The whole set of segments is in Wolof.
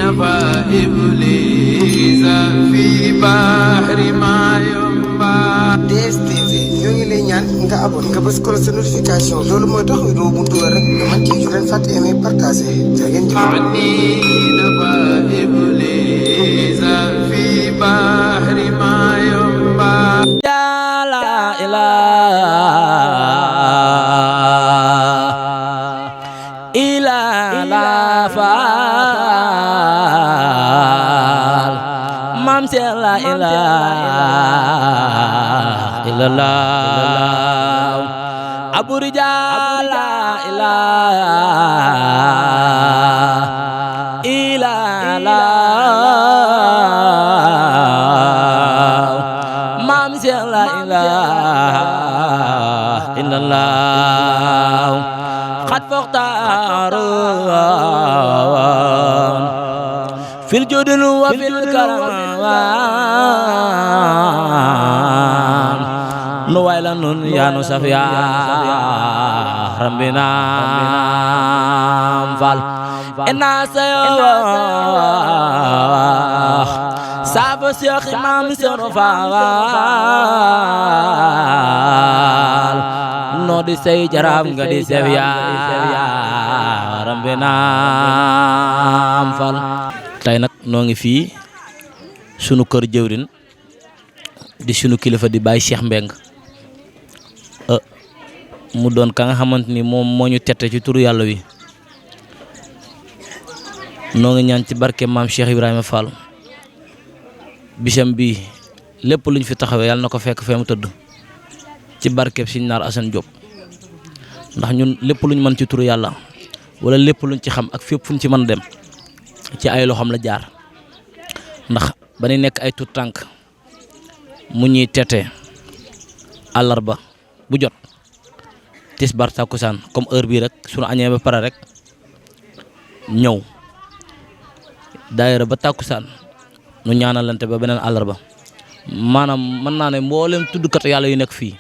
نبى إبليس في بحر ما ينبع. DSTV ñoo ngi lay ñaan nga abonné nga bës ko sa notification loolu mooy tax vidéo bu dugal rek nga mën ci leen fàtte aimer partager jaa ngeen jëf. نبى إبليس في بحر ما ينبع. لا إله إلا الله فال مام لا إله إلا الله أبو رجال لا إله إلا الله مام لا إله إلا الله قد فاختار في الجود وفي الكرم نويلا نون يا نصفيا ربنا فال الناس سافو سيخ امام سرفال no di say jaram nga di seviya rambena fal tay nak no ngi fi sunu kër jëwrin di sunu kilifa di Baye Cheikh Mbeng mu doon ka nga xamanteni mom moñu tété ci turu yalla wi no ngi ñaan ci barké mam Cheikh Ibrahima Fall bisam bi lepp luñ fi taxawé yalla nako fekk femu teud ci barké Serigne Nar Assane Diop ndax ñun lepp luñ mën ci turu yalla wala lepp luñ ci xam ak fepp fuñ ci mën dem ci ay loxam la jaar ndax bañu nek ay tout tank mu ñuy tété alarba bu jot tisbar takusan comme heure bi rek suñu agné ba paré rek ñew daayira ba takusan nu ñaanalante ba benen alarba manam man na né mbolém tuddukat yalla yu nek fi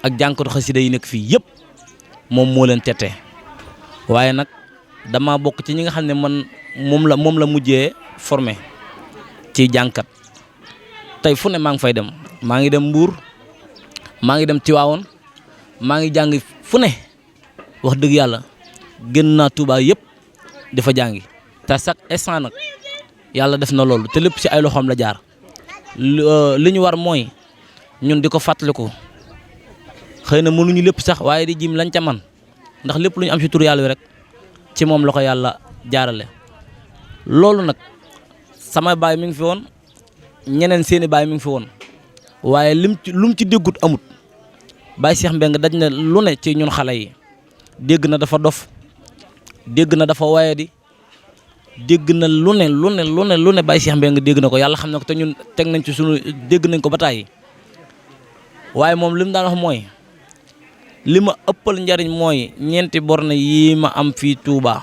ak jankatu xassida yi nek fi yépp mom mo len tété waye nak dama bok ci ñi nga xamné man mom la mujjé formé ci jankat tay fu né ma ngi fay dem ma ngi dem Mbour ma ngi dem Tiwawon ma ngi jang fu né wax deug yalla gën na Touba yépp difa jangi ta chaque instant nak yalla def na lolu té lépp ci ay loxom la jaar liñu war moy ñun diko fatlikou xeyna mënu ñu lépp sax waye di jim lañ ca man ndax lépp luñu am ci tour yalla rek ci mom la ko yalla jaarale lolu nak sama baay mi ngi fi won ñeneen seeni baay mi ngi fi won waye lum ci déggut amut Baye Cheikh Mbeng daj na lu ne ci ñun xalé yi dégg na dafa dof dégg na dafa wayadi dégg na lu ne Baye Cheikh Mbeng dégg na ko yalla xam na ko te ñun tek nañ ci sunu dégg nañ ko bataay waye mom lim daan wax moy lima ëppal njariñ moy ñenti borne yi ma am fi Touba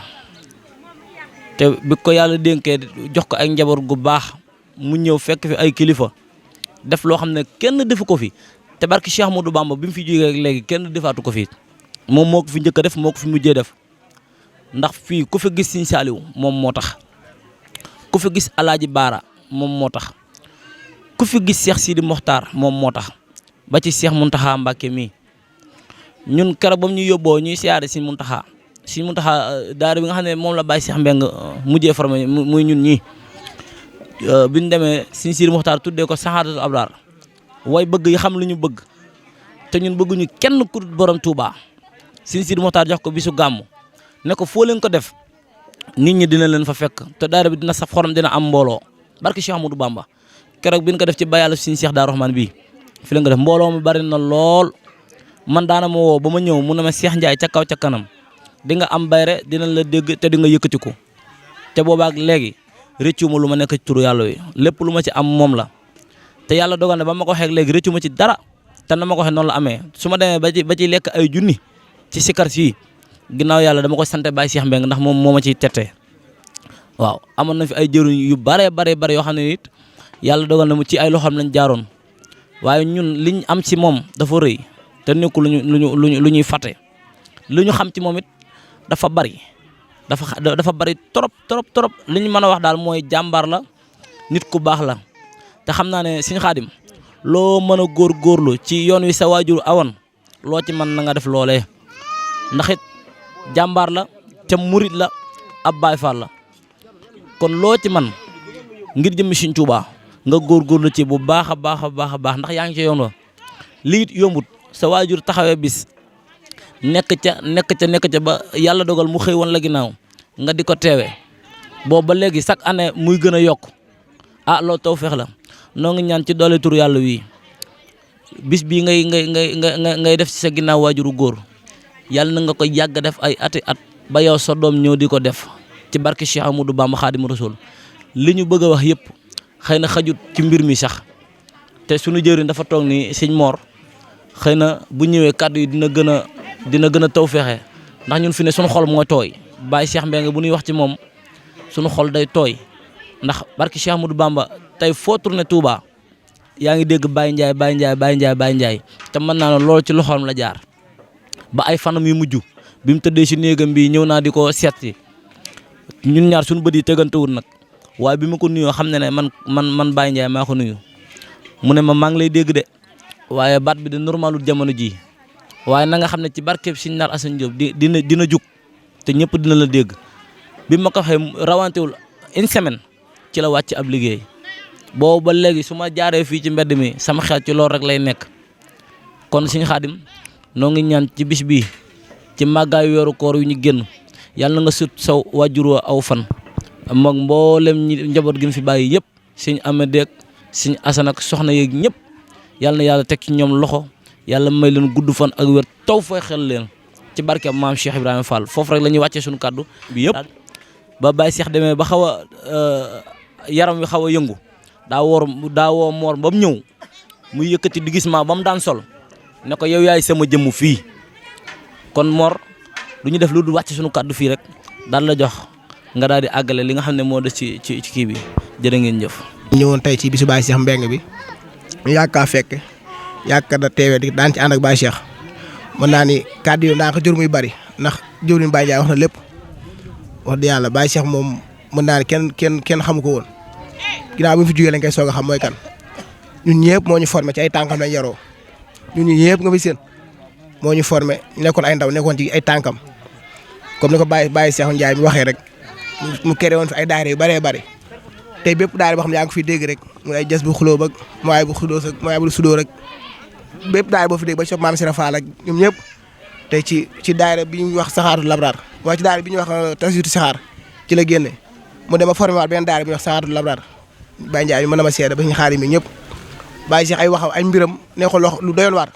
te bi ko yalla denké jox ko ay njabor gu bax mu ñew fekk fi ay kilifa def lo xamne kenn defu ko fi te barki Cheikh Modou Bamba bimu fi jógee ak légui kenn defaatu ko fi mom moko fi ñëk def moko fi mujjé def ndax fi ku fi gis Serigne Saliou mom motax ku fi gis Alaaji Baara mom motax ku fi gis Cheikh Sidi Mokhtar mom motax ba ci Cheikh Mountakha Mbacké mi ñun kara bam ñu yobbo ñuy siyaare Serigne Mountakha daara bi nga xamné mom la Baye Cheikh Mbeng mujjé formé muy ñun ñi biñ démé Serigne Sidi Mokhtar tuddé ko Sahadatul Abrar way bëgg yi xam lu ñu bëgg té ñun bëgguñu kenn ku borom Touba Serigne Sidi Mokhtar jox ko bisu gamu né ko fo leen ko def nit ñi dina leen fa fekk té daara bi dina saf xorom dina am mbolo barki Cheikh Amadou Bamba kérok biñ ko def ci bayal Serigne Cheikh Darou Rahman bi fi la nga def mbolo mu bari na lool man daana ma wo bama ñew mu na ma Cheikh Ndiaye ca kaw ca kanam di nga am bayre dina la dégg té di nga yëkëti ko té boba ak légui réccuma luma nekk ci turu yalla wi lépp luma ci am mom la té yalla dogal na bama ko xék légui réccuma ci dara té na ma ko xé non la amé suma démé ba ci lekk ay junni ci sikar si ginaaw yalla dama ko santé Baye Cheikh Mbeng ndax mom moma ci tété waaw amon na fi ay jëruñ yu bare yo xamné nit yalla dogal na mu ci ay loxam lañ jaaroon waye ñun liñ am ci mom dafa reuy té nekkul luñuy faté luñu xam ci momit dafa bari dafa bari trop li ñu mën a wax daal mooy jàmbaar la nit ku baax la te xam naa ne Sëñ Xaadim loo mën a góorgóorlu ci yoon wi sa waajur awoon loo ci mën na nga def loolee ndax it jàmbaar la te murit la ab Baay Faal la kon loo ci man ngir jëmmi Sëñ Tuubaa nga góorgóorlu ci bu baax a baax ndax yaa ngi ci yoon wa lii it yombut sa waajur taxawee bis nekk ca ba yàlla dogal mu xëy woon la ginnaaw nga di ko teewee boobu ba léegi chaque année muy gën a yokk loolu tawfeex la noo ngi ñaan ci doole tur yàlla wii bis bii ngay def ci sa ginnaaw waajuru góor yàlla na nga ko yàgg def ay ati at ba yow sa doom ñëw di ko def ci barke Cheikh Amadou Bamba Xaadimu Rasuul li ñu bëgg a wax yëpp xëy na xajut ci mbir mi sax te suñu jëriñ dafa toog ni Sëñ Mor xëy na bu ñëwee kàddu yi dina gën a tawfeexe ndax ñun fi ne suñu xol mooy tooy Baye Cheikh Mbengue bu ñuy wax ci moom suñu xol day tooy ndax barke Cheikh Amadou Bamba tey foo tourné Touba yaa ngi dégg Baye Ndiaye te mën naa ne loolu ci loxoom la jaar ba ay fanam yu mujj bi mu tëddee si néegam bi ñëw naa di ko seet si ñun ñaar suñu bët yi tegantewul nag waaye bi ma ko nuyoo xam ne ne man Baye Ndiaye maa ko nuyu mu ne ma maa ngi lay dégg de waaye baat bi de normalul jamono ji waaye na nga xam ne ci barkeeb Sëñ Naar Assane Diop dina jug te ñëpp dina la dégg bi ma ko waxee rawantewul une semaine ci la wàcc ab liggéey boobu ba léegi su ma jaaree fii ci mbedd mi sama xel ci loolu rek lay nekk kon Sëñ Xaadim noo ngi ñaan ci bis bii ci màggaayu weeru koor yu ñu génn yàlla na nga sut saw wàjjur aw fan moog mboolem ñi njaboot gi mu fi bàyyi yëpp Sëñ Amadou Sëñ Assane ak soxna yeeg ñëpp yàlla na yàlla teg ci ñoom loxo yàlla may leen gudd fan ak wér taw fay xel leen ci barke maam Cheikh Ibrahima Fall foofu rek la ñuy wàccee suñu kàddu bi yëpp ba Baye Cheikh demee ba xaw a yaram wi xaw a yëngu daa woo Mor ba mu ñëw muy yëkkati di gis ma ba mu daan sol ne ko yow yaay sama jëmm fii kon Mor du ñu def lu du wàcce suñu kàddu fii rek daal la jox nga daal di àggale li nga xam ne moo des ci kii bi jërë ngeen jëf. ñëwoon tey ci bisu Baye Cheikh Mbengue bi yaakaar fekk yaakaar na teewee di daan ci ànd ak Baye Cheikh mën naa ni kàddu yi daa ko jur muy bari ndax jëwriñ Baye Ndiaye wax na lépp wax dëgg yàlla Baye Cheikh moom mën naa ni kenn xamu ko woon ginnaaw bi mu fi jugee lañ koy soog a xam mooy kan ñun ñëpp moo ñu formé ci ay tànkam lañ yaroo ñun ñëpp nga fi seen moo ñu formé ñu nekkoon ay ndaw nekkoon ci ay tànkam comme ni ko Baye Cheikh Ndiaye mi waxee rek mu kere woon fi ay daara yu bëree bëri tey bépp daara boo xam ne yaa ngi fi dégg rek mu ay jës bu xuloo ak mooy bu xudoo ak mooy bu sudoo rek bépp daara boo fi dégg ba ci maam Sira Fall ak ñoom ñëpp tey ci daara bi ñuy wax saxaatu labraar waaye ci daara bi ñuy wax tasitu saxaar ci la génne mu dem a formé waat benn daara bi ñuy wax saxaatu labraar Baye Ndiaye mi mën na ma seede ba ñu xaar yi mi ñëpp Baye Cheikh ay waxam ay mbiram neexul lu doyoon waar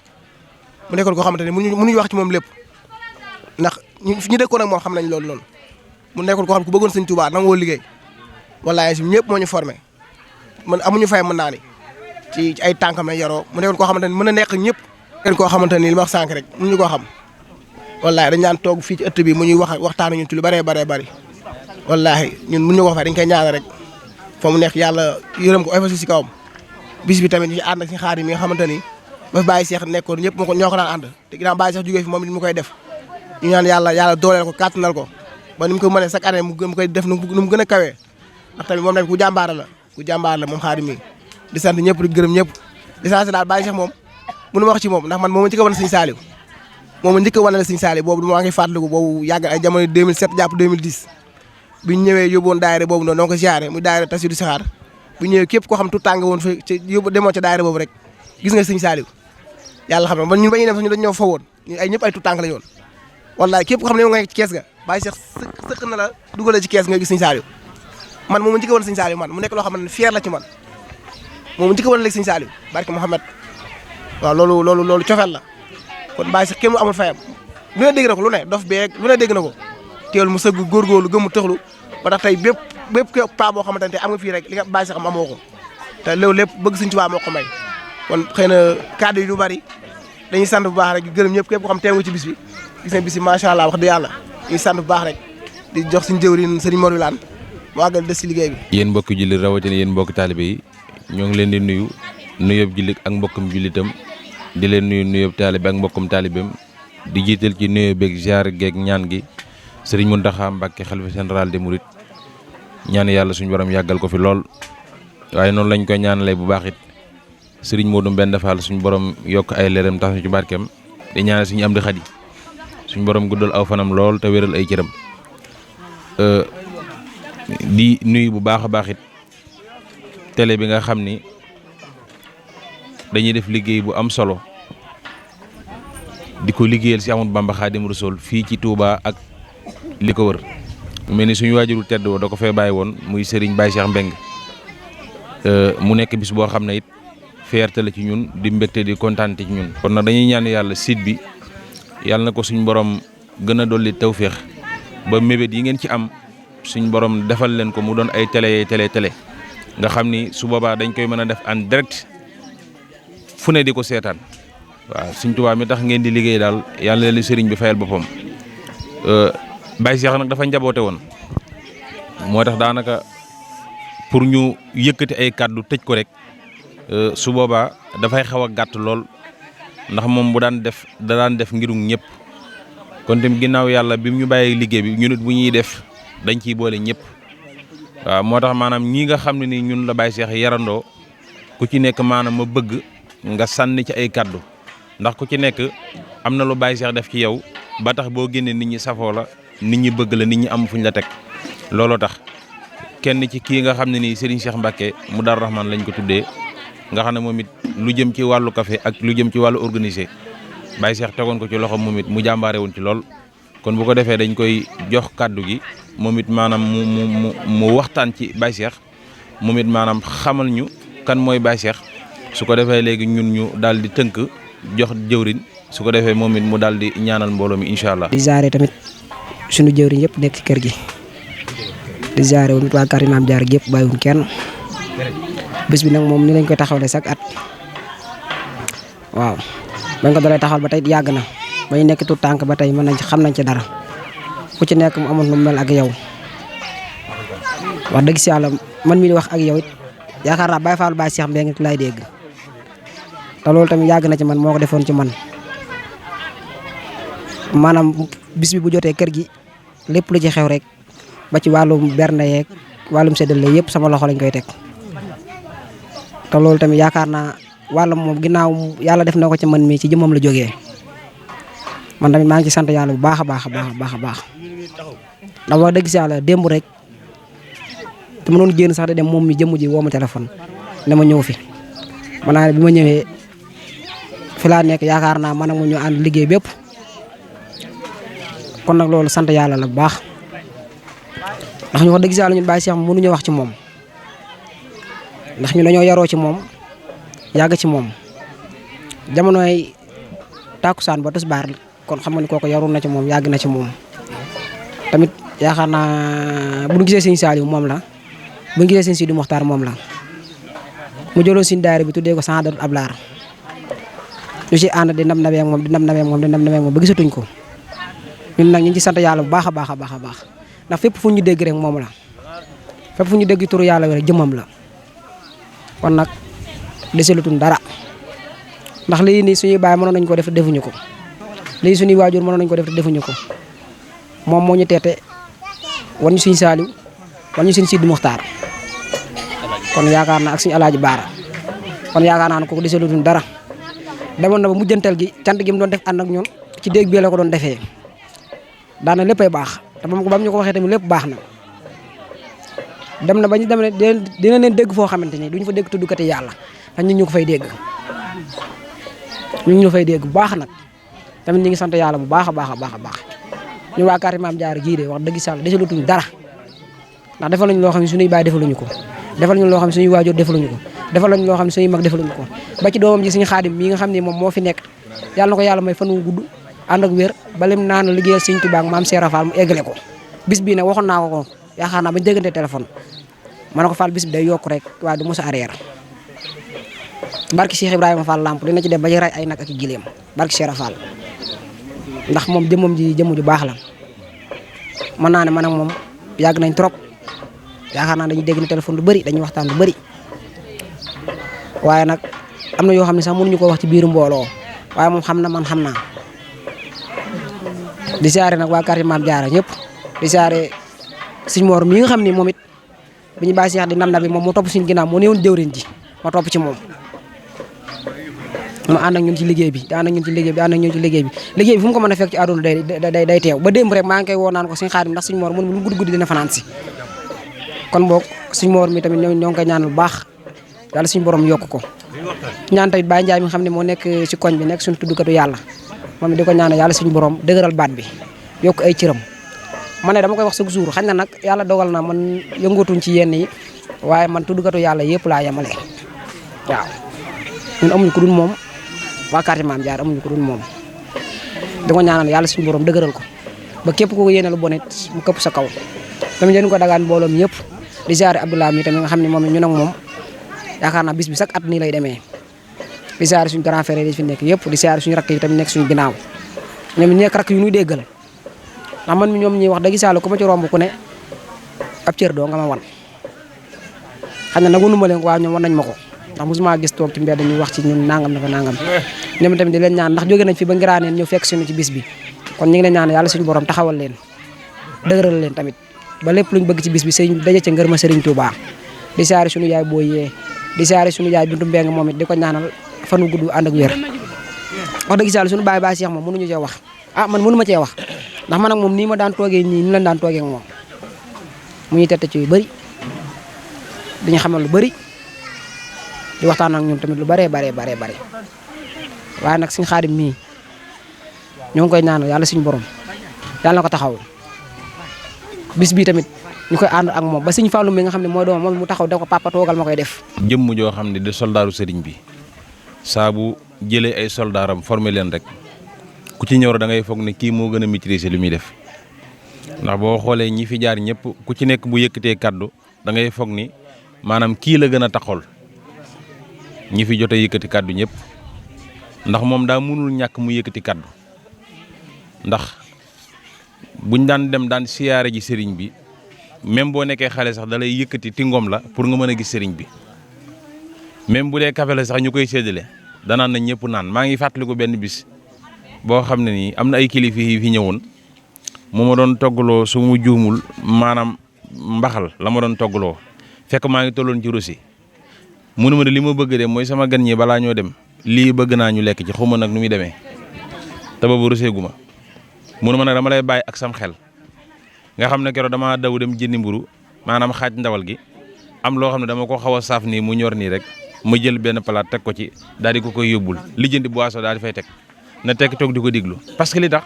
mu nekkoon koo xamante ne mënuñu wax ci moom lépp ndax ñu dëkkoon ak moom xam nañ loolu noonu mu nekkoon koo xam ku bëggoon Sëñ Tuubaa nangoo liggéey wallaahi si ñëpp moo ñu formé man amuñu fay mën naa ni ci ay tànkam la yaroo mu nekkoon koo xamante ni mën a nekk ñëpp nekkoon koo xamante ni li ma wax sànq rek mënuñu koo xam wallaahi dañ daan toog fii ci ëtt bi mu ñuy waxtaan ñun ci lu bëree bëri wallaahi ñun mënuñu ko fay dañ koy ñaanal rek fa mu nekk yàlla yërëm ko oyofal si kawam bis bi tamit ñu ànd ak si xaar yi mi nga xamante ni ba Baye Cheikh nekkoon ñëpp ñoo ko daan ànd te ginnaaw Baye Cheikh jógee fi moom it mu koy def ñu ñaan yàlla dooleel ko kàttanal ko ba ni mu ko mënee chaque année mu koy def nu mu gën a kawee ndax tamit moom tamit ku jàmbaar la moom xaar mi di sant ñëpp di gërëm ñëpp di sant daal Baye Cheikh moom mënu ma wax ci moom ndax man moom njëkk a wan Sëñ Saaliw Sëñ Saaliw boobu du ma ngi fàttaliku boobu yàgg ay jamono 2007 jàpp 2010 bi ñu ñëwee yóbboon daayira boobu noonu ko ziaré muy daayira Tasidu Saxaar bi ñëwee képp koo xam tout tàng woon fa ci yóbbu demoo ca daayira boobu rek gis nga Sëñ Saaliw yàlla xam ne ba ñun ba ñuy dem sax ñu dañ ñoo fa woon ñu ay ñëpp ay tout tàng la yoon wallaay képp koo xam ne nga ci kees ga Baye Cheikh sëkk na la dugalee ci kees nga gis Sëñ Saaliw man moom njëkk a wan Sëñ Saaliw man mu nekk loo xam ne fier la ci man moom njëkk a wan léegi Sëñ Saaliw barke Mouhamed waaw loolu cofeel la kon Baye Cheikh kenn amul fayam lu ne dégg na ko lu ne dof beeg lu ne dégg na ko teewul mu sëgg góorgóorlu gëmmu tëxlu ba tax tey bépp paa boo xamante ne am nga fii rek li nga Baye Cheikh am amoo ko te loolu lépp bëgg Sëñ Tuubaa moo ko may kon xëy na kàddu yi du bari dañuy sant bu baax rek di gërëm ñëpp képp koo xam teew nga ci bis bi gis nañ bis bi macha allah wax dëgg yàlla ñuy sant bu baax rek di jox suñu jëwriñ Sëriñ Mor Wilane mu àggal des ci liggéey bi. yéen mbokki jullit rawatina yéen mbokki taalibe yi ñoo ngi leen di nuyu nuyoob jullit ak mbokkum jullitam di leen nuyu nuyoob taalibe ak mbokkum taalibeem di jiital ci nuyoo beeg ziar geeg ñaan gi sëriñ Mountakha Mbacké xalifa général des mourides ñaan yàlla suñu borom yàggal ko fi lool waaye noonu lañ koy ñaanalee bu baax it sëriñ Modou Mbend Fall suñu borom yokk ay leeram tax ñu ci barkeem di ñaanal suñu am di xadi suñu borom guddal aw fanam lool te wéral ay cëram di nuyu bu baax a baax it télé bi nga xam ni dañuy def liggéey bu am solo di ko liggéeyal si Ahmadou Bamba Khadim Rassoul fii ci Touba ak li ko wër mu mel ni suñu waajuru tedd woo da ko fee bàyyi woon muy Serigne Baye Cheikh Mbeng mu nekk bis boo xam ne it fierté la ci ñun di mbégte di kontaan ci ñun. kon nag dañuy ñaan yàlla site bi yàlla na ko suñu borom gën a dolli tawféex ba mébét yi ngeen ci am suñu borom defal leen ko mu doon ay télé nga xam ni su boobaa dañ koy mën a def en direct fu ne di ko seetaan waaw Sëriñ Tuubaa mi tax ngeen di liggéey daal yàlla leen sëriñ bi fayal boppam. Baye Cheikh nag dafa njaboote woon moo tax daanaka pour ñu yëkkati ay kàddu tëj ko rek su boobaa dafay xaw a gàtt lool ndax moom bu daan def da daan def ngirum ñëpp kon tamit ginnaaw yàlla bi mu ñu bàyyee liggéey bi ñu nit bu ñuy def dañ ciy boole ñëpp waaw moo tax maanaam ñii nga xam ne ni ñun la Baye Cheikh yarandoo ku ci nekk maanaam ma bëgg nga sànni ci ay kàddu ndax ku ci nekk am na lu Baye Cheikh def ci yow ba tax boo génnee nit ñi safoo la nit ñi bëgg la nit ñi am fuñ la teg looloo tax kenn ci kii nga xam ne nii Serigne Cheikh Mbacké mu Daaru Rahman lañ ko tuddee nga xam ne moom it lu jëm ci wàllu café ak lu jëm ci wàllu organisé Baye Cheikh tegoon ko ci loxo moom it mu jàmbaare woon ci lool kon bu ko defee dañ koy jox kàddu gi moom it maanaam mu waxtaan ci Baye Cheikh moom it maanaam xamal ñu kan mooy Baye Cheikh su ko defee léegi ñun ñu daal di tënk jox jëwrin su ko defee moom it mu daal di ñaanal mbooloo mi incha allah. di ziare tamit suñu jëwriñ yëpp nekk ci kër gi di ziare wu nit waa kër Maam Jaara gi yëpp bàyyiwuñ kenn bés bi nag moom ni lañ koy taxawlee chaque at waaw bañ ko dalee taxawal ba tey yàgg na ba ñu nekk tout tànk ba tey mën nañ xam nañ ci dara ku ci nekk mu amoon lu mel ak yow wax dëgg si yàlla man mii di wax ak yow it yaakaar naa Baye Fall Baye Cheikh Mbeng lay dégg te loolu tamit yàgg na ci man moo ko defoon ci man maanaam bis bi bu jotee kër gi lépp lu ci xew rek ba ci wàllum bernde yeeg wàllum séddale yëpp sama loxo lañ koy teg te loolu tamit yaakaar naa wàllam moom ginnaaw yàlla def na ko ci man mii ci jëmmam la jógee man tamit maa ngi ci sant yàlla bu baax a baax a baax a baax ndax wax dëgg si yàlla démb rek te ma doon génn sax de dem moom mi jëmm ji woo ma téléphone ne ma ñëw fi man naa ne bi ma ñëwee fi laa nekk yaakaar naa man ak mu ñu ànd liggéey bépp kon nag loolu sant yàlla la bu baax ndax ñu wax dëgg si yàlla ñun Baye Cheikh mënuñu wax ci moom ndax ñu dañoo yaroo ci moom yàgg ci moom jamonoy tàkkusaan ba tisbaar kon xam nga ni kooku yaru na ci moom yàgg na ci moom tamit yaakaar naa bu ñu gisee Sëñ Saliou moom la bu ñu gisee Sëñ Sidi Mokhtar moom la mu jëloon suñu daayira bi tuddee ko Sahadatul Ablar ñu ci ànd di ndam nawee moom di ndam nawee moom di ndam nawee moom ba gisatuñ ko ñun nag ñu ngi ci sant yàlla bu baax a baax a baax a baax ndax fépp fu ñu dégg rek moom la fépp fu ñu dégg turu yàlla rek jëmmam la kon nag deselutuñ dara ndax lii nii suñuy baay mënoon nañ ko def defuñu ko lii suñuy waajur mënoon nañ ko def defuñu ko moom moo ñu teete war ñu Sëñ Saliou war ñu Sëñ Sidi Mokhtar kon yaakaar naa ak suñu alaaji Baara kon yaakaar naa ne kooku deselutuñ dara demoon na ba mujjantal gi cant gi mu doon def ànd ak ñun ci déeg bi la ko doon defee daana léppay baax te ba mu ñu ko waxee tamit lépp baax na dem na ba ñu dem ne dina leen dégg foo xamante ni duñ fa dégg tuddukati yàlla ndax ñun ñu ko fay dégg ñu fay dégg bu baax nag tamit ñu ngi sant yàlla bu baax a baax a baax a baax ñu waa kàr Maam Jaara gii de wax dëgg yàlla desalutuñ dara ndax defal nañu loo xam ne suñuy baay defaluñu ko defal nañu loo xam ne suñuy waajur defaluñu ko defal nañu loo xam ne suñuy mag defaluñu ko ba ci doomam ji suñu Xaadim mii nga xam ne moom moo fi nekk yàlla na ko yàlla may fan wu gudd ànd ak wér ba lim naan liggéeyal Sëñ Tuubaa ak Maam Cheikh Rafal mu eggale ko bis bii nag waxoon naa ko yaakaar naa bañ déggante téléphone ma ne ko Fall bis bi day yokk rek waaye du mos a arrière barki Cheikh Ibrahima Fall Lamp dina ci def ba ci ray ay nag ak i gileem barki Cheikh Rafal ndax moom jëmmam ji jëmm ju baax la mën naa ne man ak moom yàgg nañ trop yaakaar naa dañuy dégg ni téléphone lu bëri dañuy waxtaan lu bëri waaye nag am na yoo xam ne sax mënuñu ko wax ci biiru mbooloo waaye moom xam na man xam naa di siyaare nag waa quartier Maam Jaara ñëpp di siyaare sëñ Mor mi nga xam ni moom it bi ñu Baye Cheikh di ndam bi moom mu topp suñu ginnaaw moo newoon jëwriñ ji ma topp ci moom mu ànd ak ñun ci liggéey bi di ànd ak ñun ci liggéey bi liggéey bi fu mu ko mën a fekk ci àdduna day teew ba démb rek maa ngi koy woo naan ko suñu Xaadim ndax suñu Mor mun lu guddi guddi dina fanaan si kon boog suñu Mor mi tamit ñoo ngi koy ñaanal bu baax yàlla suñu borom yokk ko ñaan tamit Baye Ndiaye mi nga xam ne moo nekk ci koñ bi nekk suñu tuddukatu yàlla moom di ko ñaanal yàlla suñu borom dëgëral baat bi yokk ay cëram ma ne dama koy wax chaque jour xañ na nag yàlla dogal na man yëngatuñ ci yenn yi waaye man tuddukatu yàlla yëpp laa yemale waaw ñun amuñu ko dul moom waa quartier Mame Diarra amuñu ko dul moom di ko ñaanal yàlla suñu borom dëgëral ko ba képp ku ko yéene lu bon it mu këpp sa kaw tamit yéen ko dagaan mbooloo mi yëpp di ziare Abdoulaye mi tamit nga xam ne moom ñun ak moom yaakaar naa bis bi chaque at nii lay demee di ziare suñu grand frère yi fi nekk yëpp di ziare suñu rakk yi tamit nekk suñu ginnaaw ñoom nekk rakk yu ñuy déggal ndax man mi ñoom ñuy wax dëgg yàlla ku ma ci romb ku ne ab cër doo nga ma wan xam na nag wanu ma leen waaw ñoom wan nañ ma ko ndax mosuma gis toog ci mbedd ñu wax ci ñun nangam dafa nangam ñoom tamit di leen ñaan ndax jóge nañ fi ba ngiraaneen ñëw fekk suñu ci bis bi kon ñu ngi leen ñaan yàlla suñu borom taxawal leen dëgëral leen tamit ba lépp luñ bëgg ci bis bi sëñ daje ca ngërma Sëriñ Tuubaa di saari suñu yaay boo yee di saari suñu yaay Bintu Mbeng moom it di ko ñaanal fan wu gudd ànd ak wér wax dëgg yàlla suñu Baye Cheikh moom mënuñu cee wax man mënu ma cee wax ndax man ak moom nii ma daan toogee nii ni leen daan toogee ak moom mu ñuy tette ci yu bëri dañu xamal lu bëri di waxtaan ak ñoom tamit lu bëree bare waaye nag suñu Xaadim mii ñoo ngi koy ñaanal yàlla suñu borom yàlla na ko taxaw bis bii tamit ñu koy ànd ak moom ba suñu Fallou mi nga xam ne mooy doomam moom mu taxaw def ko papa toogal ma koy def. jëmm joo xam ne de soldaaru sëriñ bi saa bu jëlee ay soldaaram formé leen rek ku ci ñëw da ngay foog ne kii moo gën a maîtriser li muy def ndax boo xoolee ñi fi jaar ñëpp ku ci nekk bu yëkkatee kaddu da ngay foog ni maanaam kii la gën a taxol ñi fi jot a yëkkati kaddu ñëpp ndax moom daa mënul ñàkk mu yëkkati kaddu ndax buñ daan dem daan siyaare ji sëriñ bi même boo nekkee xale sax da lay yëkkati tingoom la pour nga mën a gis sëriñ bi même bu dee café la sax ñu koy séddale danaan na ñëpp naan maa ngi fàttaliku benn bis boo xam ne nii am na ay kilifa yi fi ñëwoon mu ma doon toggaloo su mu juumul maanaam mbaxal la ma doon toggaloo fekk maa ngi tolloon ci rosi munu ma de li ma bëgg de mooy sama gan ñi balaa ñoo dem lii bëgg naa ñu lekk ci xuma nag nu muy demee te boobu roseegu ma munu ma nag dama lay bàyyi ak sam xel nga xam ne keroog dama daw dem jëndi mburu maanaam xaaj ndawal gi am loo xam ne dama ko xaw a saaf nii mu ñor nii rek ma jël benn palaat teg ko ci daal di ko koy yóbbul lijjanti boisson daal di fay teg na tekk toog di ko diglu parce que li tax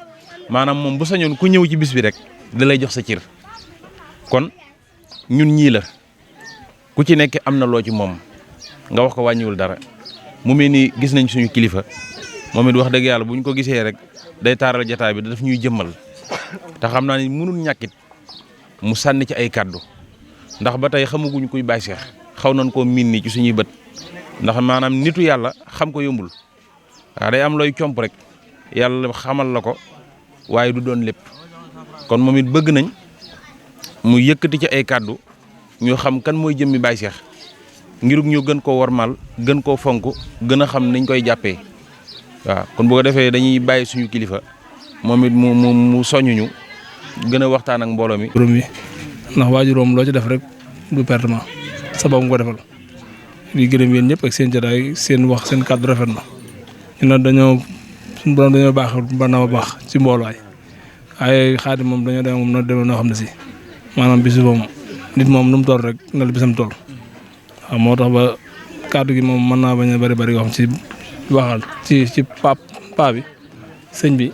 maanaam moom bu sañoon ku ñëw ci bis bi rek da lay jox sa cër kon ñun ñii la ku ci nekk am na loo ci moom nga wax ko wàññiwul dara mu mel ni gis nañ suñu kilifa moom it wax dëgg yàlla bu ñu ko gisee rek day taaral jataay bi daf ñuy jëmmal te xam naa ni mënul ñàkkit mu sànni ci ay kàddu ndax ba tey xamaguñ kuy Baye Cheikh xaw nañ koo miin nii ci suñuy bët ndax maanaam nitu yàlla xam ko yombul waaw day am looy comp rek yàlla xamal la ko waaye du doon lépp kon moom it bëgg nañ mu yëkkati ci ay kàddu ñu xam kan mooy jëmmi Baye Cheikh ngirug ñu gën koo warmal gën koo fonk gën a xam niñ koy jàppee waaw kon boo ko defee dañuy bàyyi suñu kilifa moom it mu soññuñu gën a waxtaan ak mbooloo mi. juróom yi ndax waajuróom loo ci def rek du pertement sabab nga ko defal di gërëm yéen ñëpp ak seen jotaay seen wax seen kàddu rafet na ñu ne dañoo suñu borom dañoo baax ba na baax ci mbooloowaay waaye Xaadim moom dañoo dem moom na demee noo xam ne si maanaam bisu moom nit moom nu mu toll rek na la bisam toll waaw moo tax ba kàddu gi moom mën naa bañ a bari yoo xam ci waxal ci paa bi sëñ bi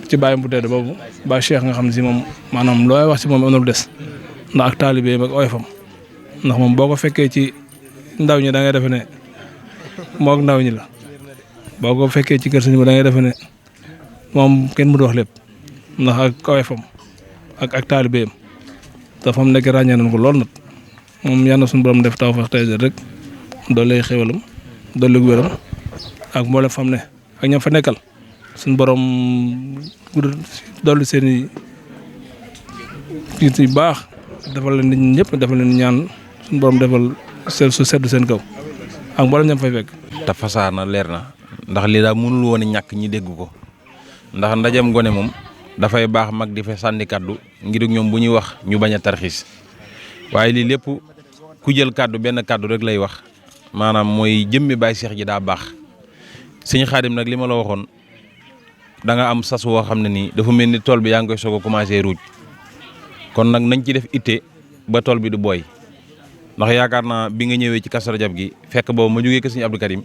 ci bàyyi bu tedd boobu Baye Cheikh nga xam ne si moom maanaam looy wax ci moom am na lu des ndax ak taalibe ak oyofam ndax moom boo ko fekkee ci ndaw ñi da ngay defe ne moo ak ndaw ñi la boo ko fekkee ci kër sëñ bi da ngay defe ne moom kenn mënu wax lépp ndax ak oyofam ak taalibeem te fa mu nekk ràññee nañ ko lool nag moom yàlla na suñu borom def taw fa tey rek doole xéwalam doole wéram ak mboolem fam ne ak ñam fa nekkal suñu borom dolli seen i yu baax defal leen nit ñëpp defal leen ñaan suñu borom defal su sedd seen kaw ak mboolem ñam fay fekk. te fasaana leer na ndax lii daa mënul woon a ñàkk ñi dégg ko ndax ndajam gone moom dafay baax mag di fa sànni kaddu ngir ñoom bu ñuy wax ñu bañ a tarxiis waaye lii lépp ku jël kàddu benn kàddu rek lay wax maanaam mooy jëmmi Baye Cheikh ji daa baax sëñ Xaadim nag li ma la waxoon da nga am sas woo xam ne nii dafa mel ni tool bi yaa ngi koy soog a commencé ruuj kon nag nañ ci def itte ba tool bi du booy ndax yaakaar naa bi nga ñëwee ci Kazu Rajab gi fekk boobu ma jógee ko sëñ Abdou Karim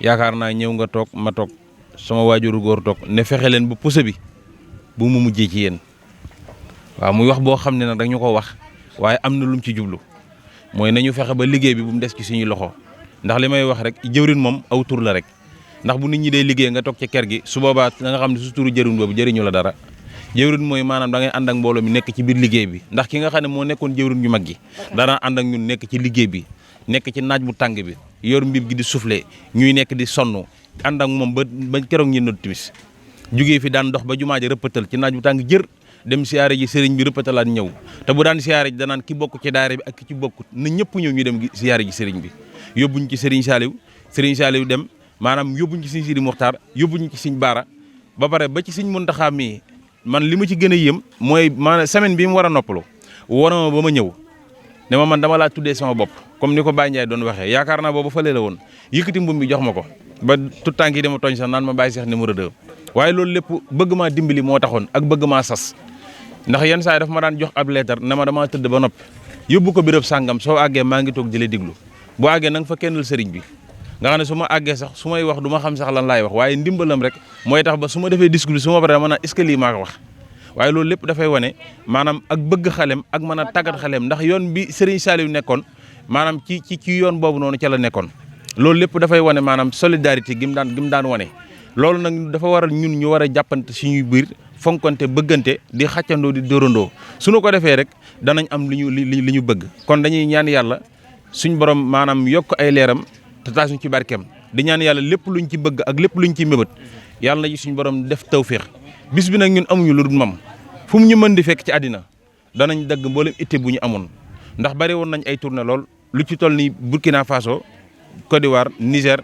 yaakaar naa ñëw nga toog ma toog sama waajuru góor toog ne fexe leen ba puso bi bu mu mujjee ci yéen waaw muy wax boo xam ne nag dañu ko wax waaye am na lu mu ci jublu mooy nañu fexe ba liggéey bi bu mu des ci suñuy loxo ndax li may wax rek jëwrin moom aw tur la rek ndax bu nit ñi dee liggéey nga toog ci kër gi su boobaa da nga xam ne su turu jëwrin boobu jëriñu la dara jëwrin mooy maanaam da ngay ànd ak mbooloo mi nekk ci biir liggéey bi ndax ki nga xam ne moo nekkoon jëwrin ñu mag gi dana ànd ak ñun nekk ci liggéey bi nekk ci naaj bu tàng bi yor mbir gi di soufflé ñuy nekk di sonn ànd ak moom ba keroog ñi nodd timis jugee fi daan dox ba jumaa ji rëppatal ci naaj bu tàng jër dem siyaare ji sëriñ bi rëppatalaat ñëw te bu daan siyaare ji danaan ki bokk ci daara bi ak ki ci bokkut na ñëpp ñëw ñu dem siyaare ji sëriñ bi yóbbuñ ci sëriñ Saaliw dem maanaam yóbbuñ ci sëriñ Sidi Muxtaar yóbbuñ ci sëriñ Baara ba pare ba ci sëriñ Muntaxa mii man li ma ci gën a yëm mooy maanaam semaine bi mu war a noppalu woo na ma ba ma ñëw ne ma man dama laa tuddee sama bopp comme ni ko Baye Ndiaye doon waxee yaakaar naa boobu fële la woon yëkkati mbum bi jox ma ko ba tout tànk yi dama tooñ sax naan ma Baye Cheikh numéro 2 waaye loolu lépp bëgg maa dimbali moo taxoon ak bëgg maa sas ndax yenn saa yi dafa ma daan jox ab leetar ne ma damaa tëdd ba noppi yóbbu ko béréb sàngam soo àggee maa ngi toog di la diglu boo àggee na nga fa kennal sëriñ bi nga xam ne su ma àggee sax su may wax du ma xam sax lan laay wax waaye ndimbalam rek mooy tax ba su ma defee discours su ma paree ma naan est-ce que lii maa ko wax waaye loolu lépp dafay wane maanaam ak bëgg xalem ak mën a tàggat xalem ndax yoon bi Serigne Saliou nekkoon maanaam ci yoon boobu noonu ca la nekkoon loolu lépp dafay wane maanaam solidarité gi mu daan wane loolu nag dafa waral ñun ñu war a jàppante suñuy biir fonkante bëggante di xàccandoo di dóorandoo suñu ko defee rek danañ am li ñu bëgg kon dañuy ñaan yàlla suñ borom maanaam yokk ay leeram te taasuñ ci barkeem di ñaan yàlla lépp luñ ci bëgg ak lépp luñ ci mébét yàlla na ci suñ borom def tawféex bis bi nag ñun amuñu lu dul moom fu mu ñu mën di fekk ci àddina danañ dagg mboolem itte bu ñu amoon ndax bari woon nañ ay tournée lool lu ci toll ni Burkina Faso Côte d'Ivoire Niger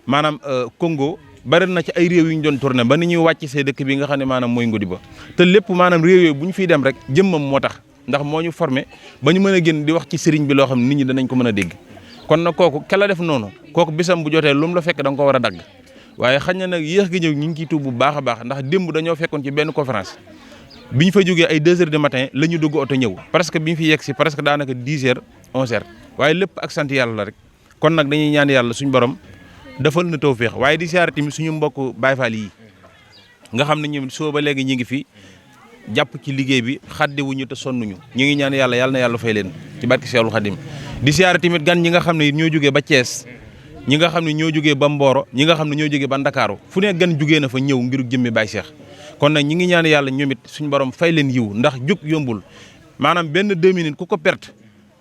maanaam Congo bari na ci ay réew yu ñu doon tourné ba ni ñuy wàcc see dëkk bi nga xam ne maanaam mooy Ngodiba te lépp maanaam réew yooyu bu ñu fiy dem rek jëmmam moo tax ndax moo ñu formé ba ñu mën a génn di wax ci sëriñ bi loo xam ne nit ñi danañ ko mën a dégg kon nag kooku ke la def noonu kooku bisam bu jotee lu mu la fekk da nga ko war a dagg waaye xañ na nag yéex gi ñëw ñu ngi ciy tuub bu baax a baax ndax démb dañoo fekkoon ci benn conférence bi ñu fa jógee ay 2 heures du matin la ñu dugg oto ñëw parce que bi ñu fi yegg si presque daanaka 10 heures 11 heures waaye lépp ak sant yàlla la rek kon nag dañuy ñaan yàlla suñu borom defal na tawféex waaye di siyaare tamit suñu mbokk Baye Fall yi nga xam ne ñoom soo ba léegi ñu ngi fi jàpp ci liggéey bi xàddewuñu te sonnuñu ñu ngi ñaan yàlla na yàlla fay leen ci barke Seexul Xadim di siyaare tamit gan ñi nga xam ne ñoo jógee ba Thiès ñi nga xam ne ñoo jógee ba Mboro ñi nga xam ne ñoo jógee ba Ndakaaru fu ne gan jógee na fa ñëw ngir jëmmi Baye Cheikh kon nag ñi ngi ñaan yàlla ñoom it suñu borom fay leen yiw ndax jóg yombul maanaam benn 2 minutes ku ko perte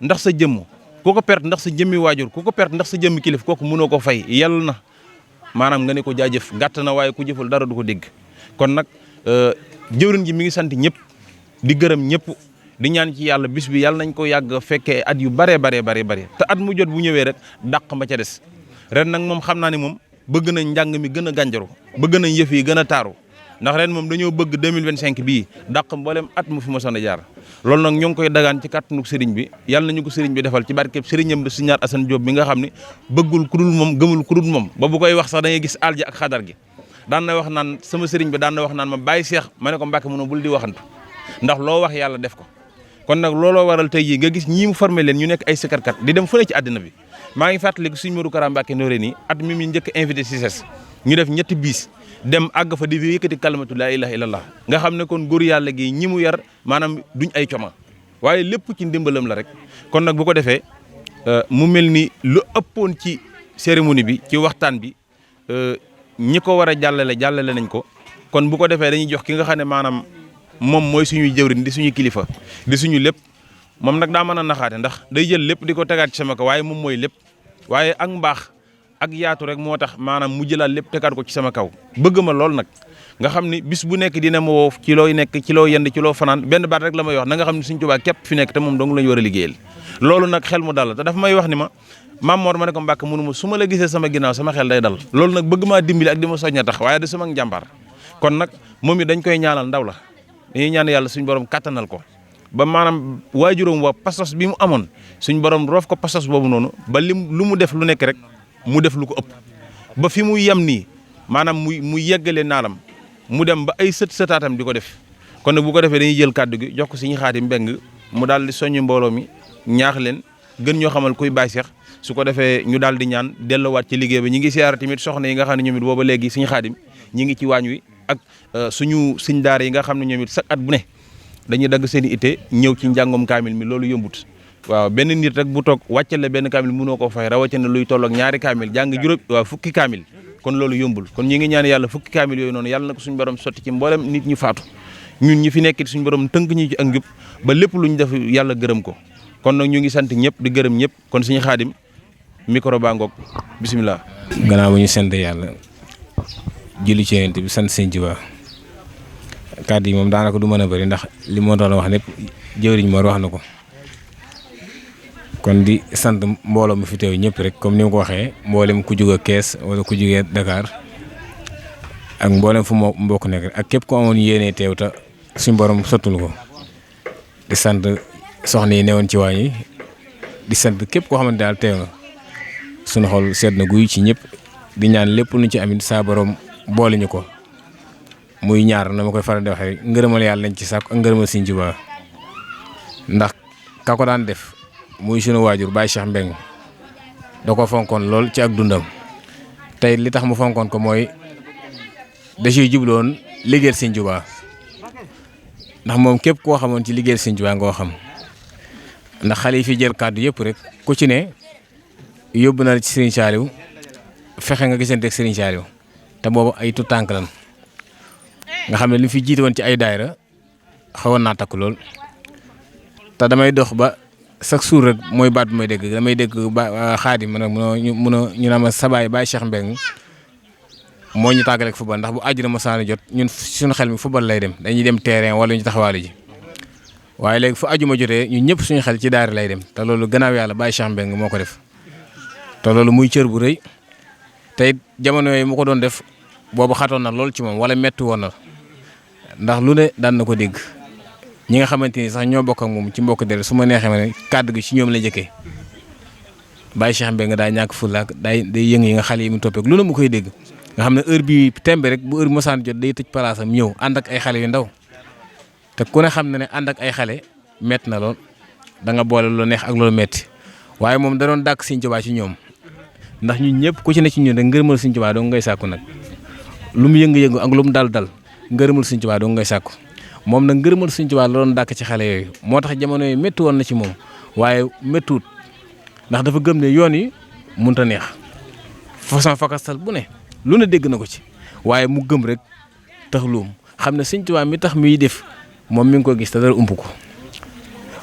ndax sa jëmm ku ko perte ndax sa jëmmi waajur ku ko perte ndax sa jëmmi kilif kooku mënoo ko fay yàlla na maanaam nga ne ko jaajëf gàtt na waaye ku jëful dara du ko dégg kon nag jëwriñ ji mi ngi sant ñëpp di gërëm ñëpp di ñaan ci yàlla bis bi yàlla nañ ko yàgg fekkee at yu bare te at mu jot bu ñëwee rek dàq ma ca des ren nag moom xam naa ne moom bëgg nañ njàng mi gën a gànjaru bëgg nañ yëf yi gën a taaru ndax ren moom dañoo bëgg 2025 bii dàq mboolem at mu fi ma sonn jaar loolu nag ñoo ngi koy dagaan ci kàttanu sëriñ bi yàlla nañu ko sëriñ bi defal ci barkeb sëriñam de Sëriñ Assane Diop bi nga xam ne bëggul ku dul moom gëmul ku dul moom ba bu koy wax sax da ngay gis alja ak xadar gi daan na wax naan sama sëriñ bi daan na wax naan ma Baye Cheikh ma ne ko Mbàkke mu ne bul di waxantu ndax loo wax yàlla def ko kon nag looloo waral tey jii nga gis ñii mu formé leen ñu nekk ay sikarkat di dem fu ne ci àddina bi maa ngi fàttaliku Sëriñ Modou Kara Mbàkke Noreyni at mi njëkk invité CICES ñu def ñetti bis dem àgg fa di yëkkati kalimatu laa ilaha illallah nga xam ne kon góor yàlla gi ñi mu yar maanaam duñ ay coma waaye lépp ci ndimbalam la rek kon nag bu ko defee mu mel ni lu ëppoon ci cérémonie bi ci waxtaan bi ñi ko war a jàllale nañ ko kon bu ko defee dañuy jox ki nga xam ne maanaam moom mooy suñuy jëwriñ di suñu kilifa di suñu lépp moom nag daa mën a naxaate ndax day jël lépp di ko tegaat ci sama kaw waaye moom mooy lépp waaye ak mbaax ak yaatu rek moo tax maanaam mu jëlaat lépp tegaat ko ci sama kaw bëgg ma lool nag nga xam ni bis bu nekk dina ma woo ci looy nekk ci loo yend ci loo fanaan benn baat rek la may wax na nga xam ne Sëriñ Tuubaa képp fi nekk te moom dong la ñu war a liggéeyal loolu nag xel mu dal te dafa may wax ni ma Maam Mor ma ne ko Mbàkke mënu ma su ma la gisee sama ginnaaw sama xel day dal loolu nag bëgg maa dimbali ak di ma soñña tax waaye du sama njàmbaar kon nag moom it dañ koy ñaanal ndaw la dañuy ñaan yàlla suñu borom kattanal ko ba maanaam waajuram wa pastos bi mu amoon suñ borom roof ko pastos boobu noonu ba lu mu def lu nekk rek mu def lu ko ëpp ba fi mu yem nii maanaam muy yeggale naalam mu dem ba ay sëtaatam di ko def. kon nag bu ko defee dañuy jël kàddu gi jox ko Sëriñ Xaadim Mbeng mu daal di soññ mbooloo mi ñaax leen gën ñoo xamal kuy Baye Cheikh su ko defee ñu daal di ñaan delluwaat ci liggéey bi ñi ngi siyaara tamit soxna yi nga xam ne ñoom it booba léegi Sëriñ Xaadim ñi ngi ci waañ wi ak suñu sëñ daara yi nga xam ne ñoom it chaque at bu ne dañuy dagg seen i ité ñëw ci njàngom kaamil mi loolu yombut waaw benn nit rek bu toog wàccale benn kaamil mënoo ko fay rawatina luy toll ak ñaari kaamil jàng juróom waaw fukki kaamil kon loolu yombul kon ñi ngi ñaan yàlla fukki kaamil yooyu noonu yàlla na ko suñu borom sotti ci mboolem nit ñu faatu ñun ñi fi nekk suñu borom tënk ñu ci ak njub ba lépp lu ñu def yàlla gërëm ko kon nag ñu ngi sant ñëpp di gërëm ñëpp kon Sëriñ Xaadim micro baa ngoog bisimilah. gannaaw bu ñu sant yàlla julli ci Yonent bi sant Sëriñ Tuubaa kàddu yi moom daanaka du mën a bëri ndax li moo doon wax lépp jëwriñ Mor wax na ko kon di sant mbooloo mi fi teew ñëpp rek comme ni ma ko waxee mboolem ku jóge Kees wala ku jóge Dakar ak mboolem fu mu mbokk nekk rek ak képp ku amoon yéene teew ta suñ borom sottul ko di sant soxna yi newoon ci waañ yi di sant képp koo xamante daal teew nga suñu xol seet na guy ci ñëpp di ñaan lépp lu ci amit saa borom boole ñu ko muy ñaar na ma koy faral di waxee rek ngërëmal yàlla lañ ci sàkk ak ngërëmal Sëriñ Tuubaa ndax ka ko daan def muy sunu waajur Baye Cheikh Mbeng da ko fonkoon lool ci ak dundam tey li tax mu fonkoon ko mooy da ciy jubloon liggéeyal Sëriñ Tuubaa ndax moom képp koo xamoon ci liggéeyal Sëriñ Tuubaa ngoo xam ndax xale yi fi jël kàddu yëpp rek ku ci ne yóbbu na ci Serigne Saliou fexe nga gisanteeg Serigne Saliou te boobu ay tout tànk lan nga xam ne li fi jiite woon ci ay daayira xawoon naa takk lool te damay dox ba chaque jour rek mooy baat bi may dégg damay dégg ba Xaadim ma nag ñu naan ma sabaay Baye Cheikh Mbeng moo ñu tàggaleeg football ndax bu àjjuna ma saana jot ñun suñu xel mi football lay dem dañuy dem terrain wala ñu taxawaalu ji waaye léegi fu àjjuma jotee ñun ñëpp suñu xel ci daara lay dem te loolu gannaaw yàlla Baye Cheikh Mbeng moo ko def te loolu muy cër bu rëy te it jamono yooyu mu ko doon def boobu xatoon na lool ci moom wala metti woon na ndax lu ne daan na ko dégg ñi nga xamante ni sax ñoo bokk ak moom ci mbokk dere su ma neexee ma ne kàddu gi ci ñoom la njëkkee Baye Cheikh Mbeng daa ñàkk fulaak day yëng yi nga xale yi mu toppeek lu ne mu koy dégg nga xam ne heure bi tembe rek bu heure mosaan jot day tëj place am ñëw ànd ak ay xale yu ndaw te ku ne xam na ne ànd ak ay xale metti na lool da nga boole lu neex ak loolu metti waaye moom da doon dàkk Sëriñ Tuubaa ci ñoom ndax ñun ñëpp ku ci ne ci ñun rek ngërëmal Sëriñ Tuubaa doo ngay sàkku nag lu mu yëngu-yëngu ak lu mu dal ngërëmal Sëriñ Tuubaa doo ngay sàkku moom nag ngërëmal Sëriñ Tuubaa la doon dàkk ci xale yooyu moo tax jamono yi métti woon na ci moom waaye méttuut ndax dafa gëm ne yoon yi mënut a neex façon fakastal bu ne lu ne dégg na ko ci waaye mu gëm rek tax luum xam ne Sëriñ Tuubaa mi tax muy def moom mi ngi ko gis te dara ump ko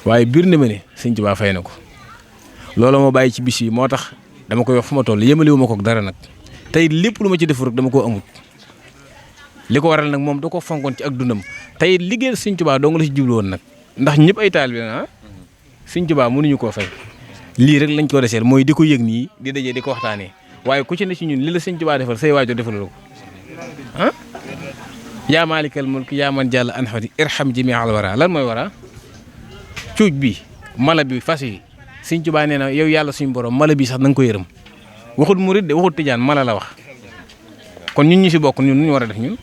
waaye biir na ma ne Sëriñ Tuubaa fay na ko loolu moo bàyyi ci bis yi moo tax dama koy wax fu ma toll yëmaliwu ma ko dara nag tey lépp lu ma ci defu rek dama koo amut li ko waral nag moom da ko fonkoon ci ak dundam tey liggéeyal Sëriñ Tuubaa dong la ci jublu woon nag ndax ñëpp ay taalibe ah Sëriñ Tuubaa mënuñu koo fay lii rek lañ ko deseel mooy di ko yëg nii di dajee di ko waxtaanee waaye ku ci ne ci ñun li la Sëriñ Tuubaa defal say waajur defalul ko ah yaa maalikal mulk yaa man jàll an xati irham jami al wara lan mooy wara cuuj bi mala bi fas yi Sëriñ Tuubaa nee na yow yàlla suñu borom mala bi sax na nga ko yërëm waxut murid de waxut tijaan mala la wax kon ñun ñu si bokk ñun ñu war a def ñun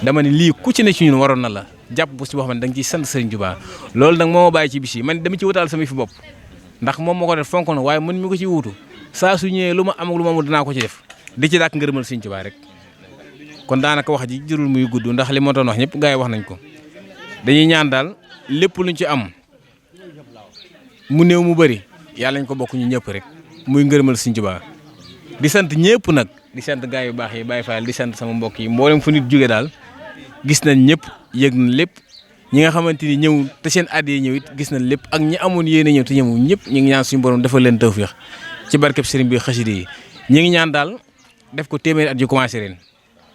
dama ne lii ku ci ne ci ñun waroon na la jàpp bu si boo xam ne da nga ciy sant Sëriñ Tuubaa loolu nag moo ma bàyyi ci bis yi man dama ci wutaal sama fi bopp ndax moom moo ko def fonk na waaye man mi ko ci wuutu saa su ñëwee lu ma am ak lu ma amul dinaa ko ci def di ci dàkk ngërëmal Sëriñ Tuubaa rek kon daanaka wax ji jërul muy gudd ndax li ma doon wax ñëpp gars yi wax nañ ko dañuy ñaan daal lépp luñ ci am mu néew mu bëri yàlla nañ ko bokk ñu ñëpp rek muy ngërëmal Sëriñ Tuubaa di sant ñëpp nag di sant gars yu baax yi Baye Fall di sant sama mbokk yi mboolem fu nit jóge daal gis nañ ñëpp yëg na lépp ñi nga xamante ni ñëw te seen at yi ñëw it gis nañ lépp ak ñi amoon yéene ñëw te ñëw ñëpp ñu ngi ñaan suñu borom defal leen tawfiix ci barkeb sëriñ bi xasida yi ñi ngi ñaan daal def ko téeméeri at yu commencé ren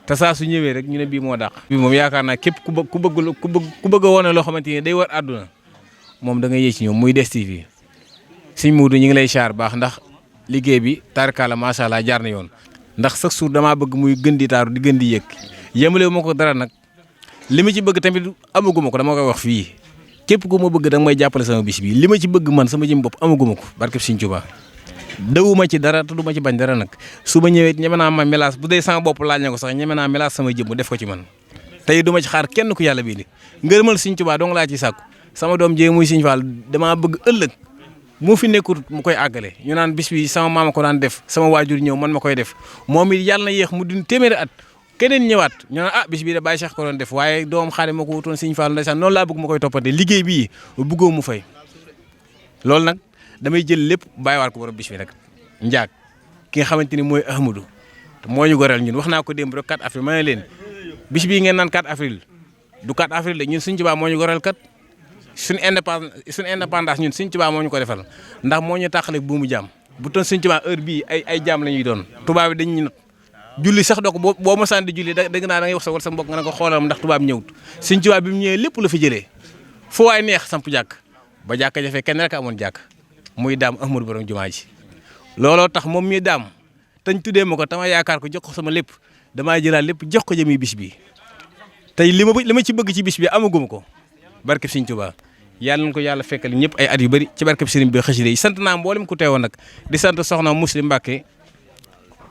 te saa su ñëwee rek ñu ne bii moo dàq. bii moom yaakaar naa képp ku bëgg a wone loo xamante ni day war àdduna moom da nga yéeg ci ñoom muy Des TV Sëriñ Muudu ñu ngi lay xaar baax ndax liggéey bi tarkala macha allah jaar na yoon ndax chaque jour damaa bëgg muy gën di taaru di gën di yëg yemale ma ko dara nag li ma ci bëgg tamit amaguma ko dama koy wax fii képp ku ma bëgg da nga may jàppale sama bis bi li ma ci bëgg man sama jëm bopp amaguma ko barke Sëriñ Tuubaa dawuma ci dara te du ma ci bañ dara nag su ma ñëwee ñeme naa ma mélange bu dee sama bopp laaj na ko sax ñeme naa mélange sama jëmm def ko ci man tey du ma ci xaar kenn ku yàlla bii ni ngërëmal Sëriñ Tuubaa dong laa ci sàkku sama doom jee muy Sëriñ Fall damaa bëgg ëllëg moo fi nekkut mu koy àggale ñu naan bis bi sama maama ko daan def sama waajur ñëw man ma koy def moom it yàlla na yéex mu dund téeméeri at keneen ñëwaat ñu naan bis bi da Baye Cheikh ko doon def waaye doom xaale ma ko wutoon Sëriñ Fall ndeysaan noonu laa bëgg ma koy toppatee liggéey bii bëggoo mu fay loolu nag damay jël lépp bàyyiwaat ko borom bis bi nag njaag ki nga xamante ni mooy Ahmadou moo ñu goreel ñun wax naa ko démb rek 4 avril ma ne leen bis bii ngeen naan 4 avril du 4 avril de ñun Sëriñ Tuubaa moo ñu goreel kat suñu indépendance ñun Sëriñ Tuubaa moo ñu ko defal ndax moo ñu tàqale buumu jaam bu toon Sëriñ Tuubaa heure bii ay jaam la ñuy doon tubaab bi dañuy not julli sax doo ko boo mosaan di julli dëgg naa da ngay wax sa wala sa mbokk nga ne ko xoolal ndax tubaab ñëwut Sëriñ Tuubaa bi mu ñëwee lépp la fi jëlee fu waay neex samp jàkk ba jàkk jafe kenn rek amoon jàkk muy daam Ahmadou borom jumaa ji looloo tax moom mii daam tañ tuddee ma ko tama yaakaar ko jox ko sama lépp damaa jëlaat lépp jox ko jëmi bis bi tey li ma ci bëgg ci bis bi amaguma ko barke Sëriñ Tuubaa yàlla na ko yàlla fekkal ñëpp ay at yu bëri ci barke Sëriñ bi xasida yi sant naa mboolem ku teewoon nag di sant soxna Muslim Mbàkke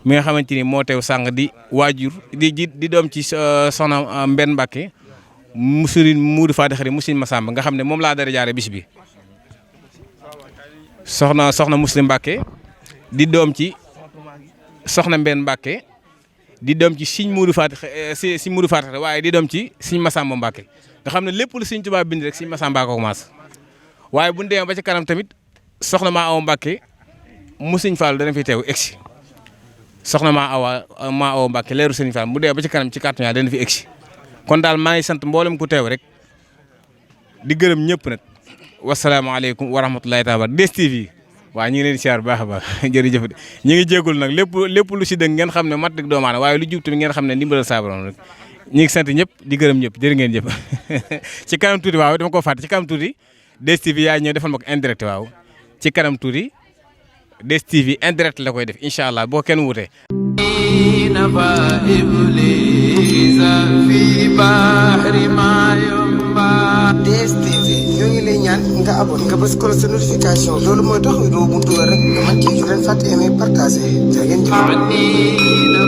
mi nga xamante ni moo teew sàng di waajur di doom ci soxna Mbenn Mbàkke Sëriñ Muudu Faati Xari mu Sëriñ Masamba nga xam ne moom laa dara jaare bis bi soxna Muslim Mbàkke di doom ci soxna Mbenn Mbàkke di doom ci Sëriñ Muudu Faati Sëriñ Muudu Faati Xari waaye di doom ci Sëriñ Masamba Mbàkke nga xam ne lépp lu Sëriñ Tuubaa bind rek Sëriñ Masamba ko commencé waaye bu ñu demee ba ci kanam tamit soxna maa awa Mbàkke mu Sëriñ Fall dana fi teew egsi soxna maa awa Mbàkke leeru Sëriñ Fall bu demee ba ci kanam ci kàttan dana fi egsi kon daal maa ngi sant mboolem ku teew rek di gërëm ñëpp nag wasalaamaaleykum wa rahmatulahi taala DSTV waaw ñu ngi leen di siyaar bu baax a baax jërëjëf ñu ngi jéegul nag lépp lu si dëgg ngeen xam ne mat dëgg doomu aadama waaye lu jub tamit ngeen xam ne ndimbalal saa borom rek ñu ngi sant ñëpp di gërëm ñëpp jërë ngeen jëf ci kanam tuuti waaw dama ko fàtte ci kanam tuuti DSTV yaa ñëw defal ma ko indirect waaw ci kanam tuuti DSTV indirect la koy def incha allah boo kenn wutee DSTV ñoo ngi lay ñaan nga abonné nga bës ko sa notification loolu mooy tax vidéo bu dugal rek nga mën ci leen fàtte aimer partager jërë ngeen jëf